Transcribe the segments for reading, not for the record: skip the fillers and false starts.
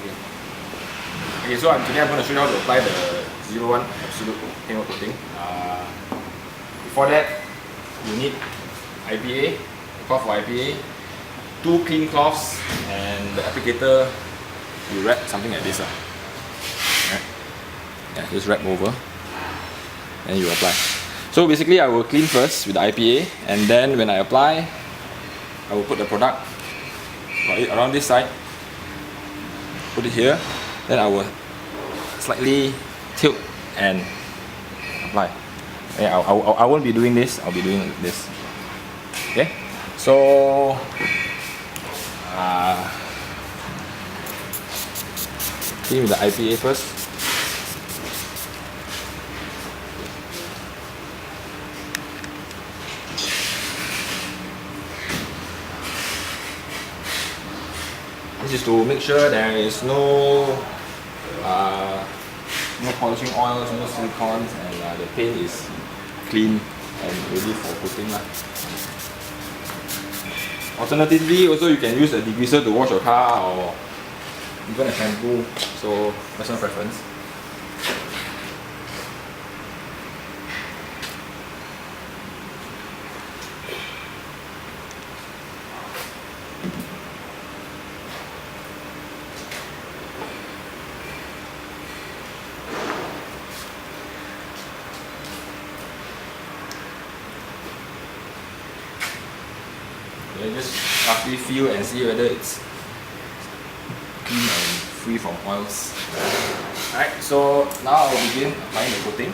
Okay, so today I'm going to show you how to apply the 01 Absolute Paintwork Coating. Before that, you need IPA, cloth for IPA, 2 clean cloths, and the applicator. You wrap something like this. Right? Yeah, just wrap over, and you apply. So basically, I will clean first with the IPA, and then when I apply, I will put the product around this side, put it here, then I will slightly tilt and apply. Yeah, I won't be doing this, I'll be doing this. Okay, so clean with the IPA first. This is to make sure there is no polishing oils, no silicones, and the paint is clean and ready for coating. Alternatively, also you can use a degreaser to wash your car or even a shampoo, so personal preference. Just roughly feel and see whether it's clean and free from oils. Alright, so now I'll begin applying the coating.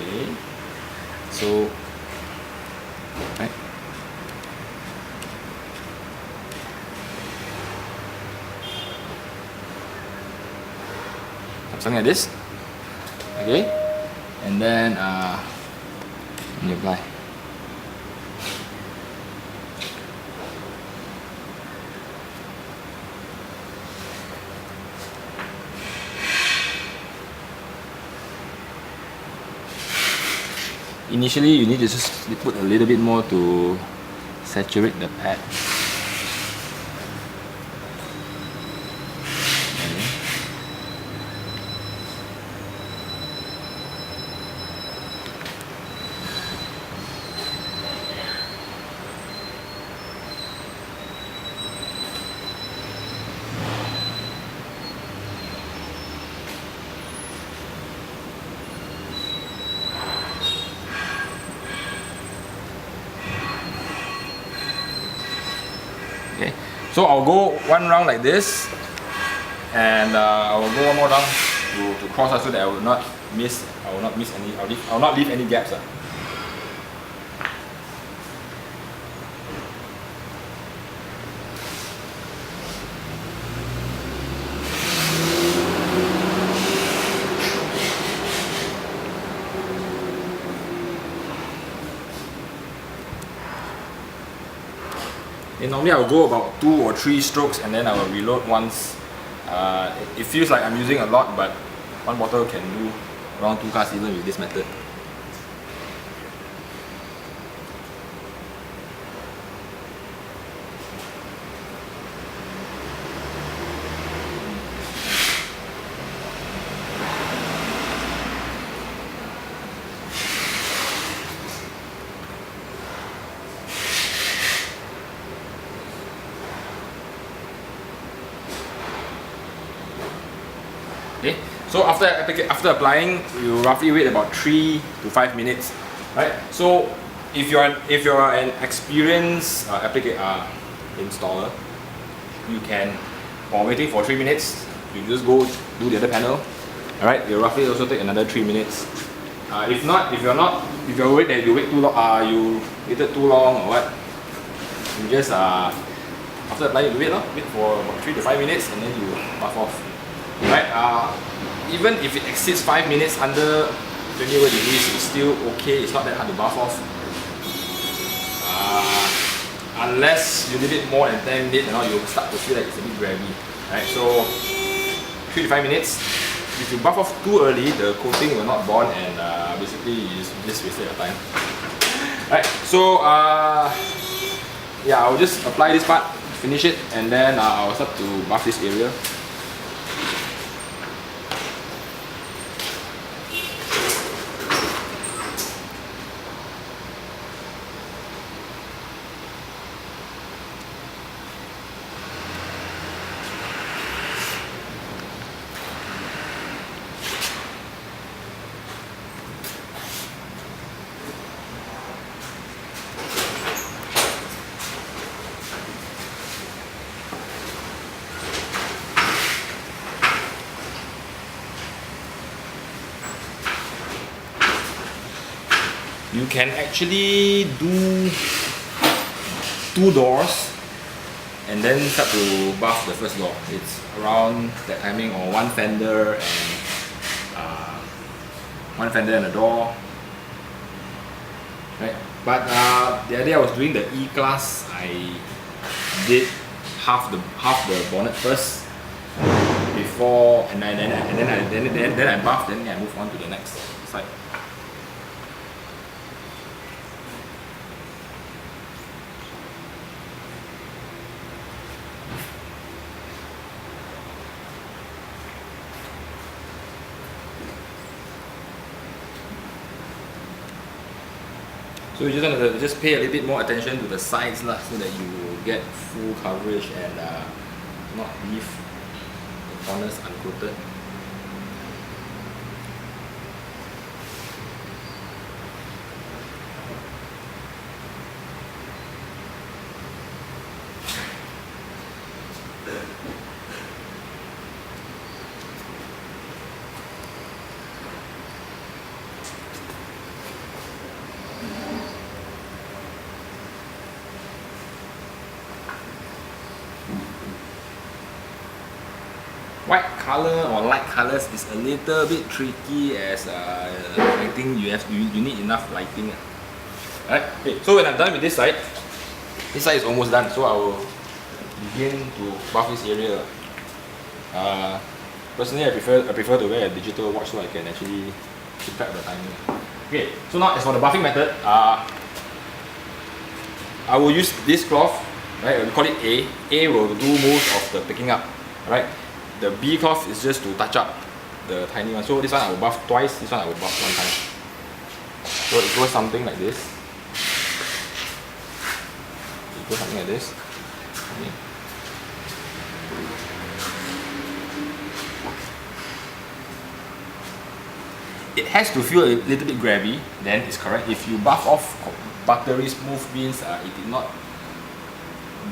Okay, so right. Something like this. Okay, and then you apply. Initially, you need to just put a little bit more to saturate the pad. Okay, so I'll go one round like this, and I will go one more round to cross out so that I will not miss any. I will not leave any gaps. And normally I will go about 2 or 3 strokes and then I will reload once. It feels like I'm using a lot, but one bottle can do around 2 cars even with this method. Okay, so after applying, you roughly wait about 3 to 5 minutes, right? So if you're an experienced installer, you can, while waiting for 3 minutes, you just go do the other panel. All right, you'll roughly also take another 3 minutes. If you're worried that you wait too long, you waited too long or what, you just after applying, you wait for about 3 to 5 minutes and then you buff off. Right, even if it exceeds 5 minutes under 20 degrees, it's still okay. It's not that hard to buff off. Unless you leave it more than 10 minutes, you'll start to feel like it's a bit grabby. Right, so 3 to 5 minutes. If you buff off too early, the coating will not bond, and basically you just wasted your time. Right, so yeah, I'll just apply this part finish it, and then I'll start to buff this area. You can actually do 2 doors and then start to buff the first door. It's around that timing, or one fender and a door. Right. But the other day I was doing the E-class, I did half the bonnet first before, and then I buffed, then I move on to the next side. So you just want to just pay a little bit more attention to the sides lah, so that you get full coverage and not leave the corners uncoated. White color or light colors is a little bit tricky, as I think you need enough lighting. Alright, okay, so when I'm done with this side is almost done, so I will begin to buff this area. Personally, I prefer to wear a digital watch so I can actually keep track of the timing. Okay, so now as for the buffing method, I will use this cloth, right? We call it A. A will do most of the picking up, right? The B cloth is just to touch up the tiny one. So this one I will buff twice, this one I will buff 1 time. So it goes something like this. It goes something like this. Okay. It has to feel a little bit grabby, then it's correct. If you buff off buttery smooth means it did not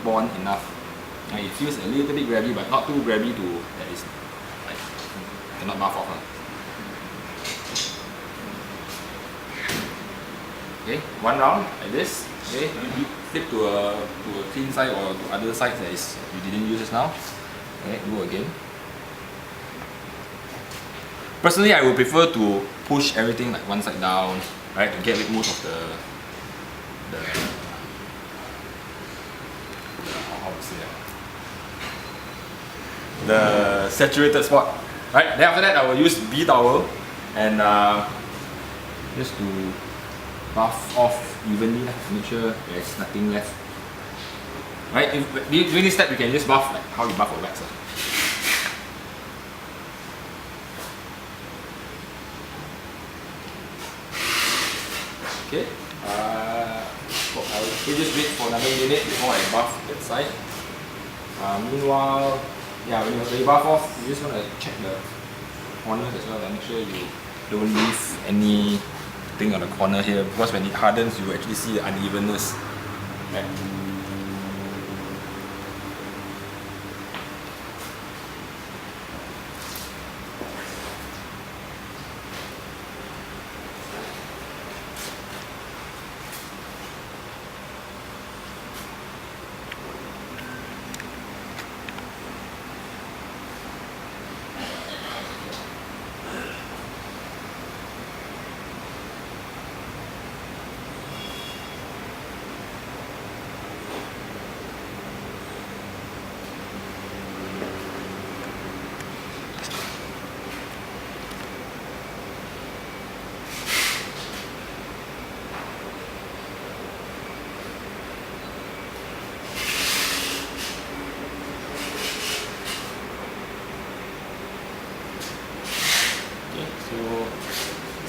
bond enough. It feels a little bit grabby, but not too grabby to that is like cannot buff off. Okay, 1 round like this. Okay, you flip to a clean side or to other sides that is you didn't use just now. Okay, do again. Personally, I would prefer to push everything like one side down, right, to get rid most of the how to say that, the saturated spot, right? Then after that, I will use B towel and just to buff off evenly, to make sure there's nothing left. Right? During this step, you can just buff like how you buff a wax. Okay. I will just wait for another minute before I buff that side. Meanwhile, yeah, when you buff off, you just want to check the corners as well and make sure you don't leave anything on the corner here, because when it hardens, you actually see the unevenness. Right?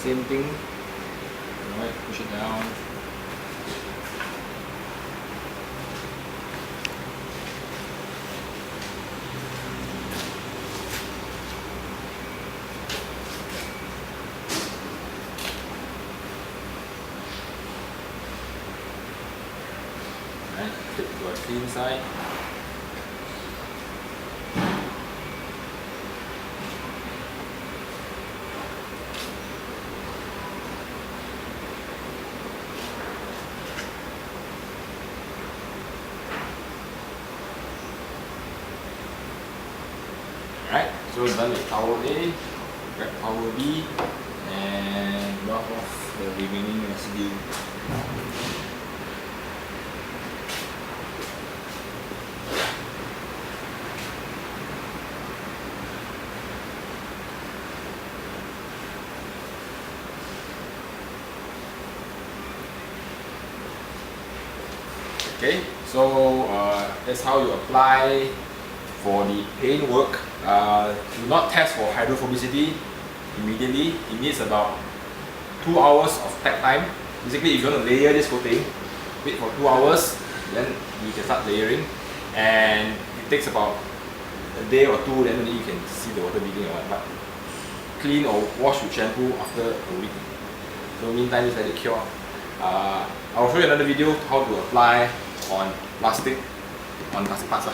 same thing. Alright, push it down. Alright, flip to a clean side. Alright, so done with towel A, grab towel B, and rub off the remaining residue. Okay, so that's how you apply for the paintwork. Do not test for hydrophobicity immediately. It needs about 2 hours of tech time. Basically, if you want to layer this coating, wait for 2 hours, then you can start layering. And it takes about a day or two, then only you can see the water beading or what. But clean or wash with shampoo after a week. So meantime, just let it cure. I'll show you another video how to apply on plastic parts.